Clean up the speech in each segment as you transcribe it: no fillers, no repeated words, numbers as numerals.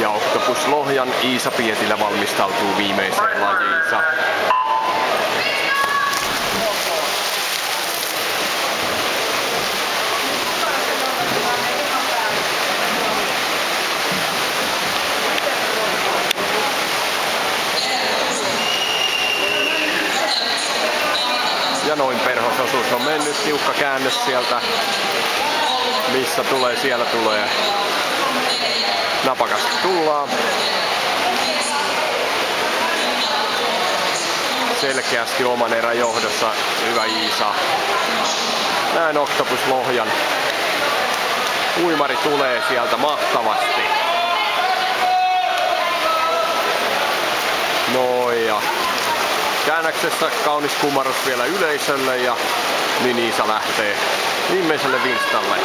Ja Octopus Lohjan Iisa Pietilä valmistautuu viimeiseen lajiinsa. Ja noin perhososuus on mennyt, tiukka käännös sieltä. Missä tulee, siellä tulee. Napakasti tullaan. Selkeästi oman erän johdossa. Hyvä Iisa. Näin Octopus Lohjan uimari tulee sieltä mahtavasti. Noin ja käännöksessä kaunis kumarus vielä yleisölle ja niin Iisa lähtee viimeiselle vinstalle.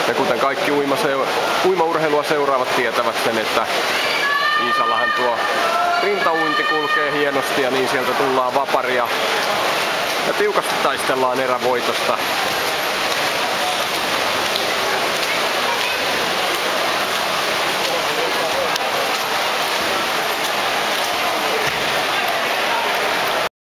Ja kuten kaikki uimaurheilua seuraavat tietävät sen, että Iisallahan tuo rintauinti kulkee hienosti ja niin sieltä tullaan vaparia. Ja tiukasti taistellaan erävoitosta.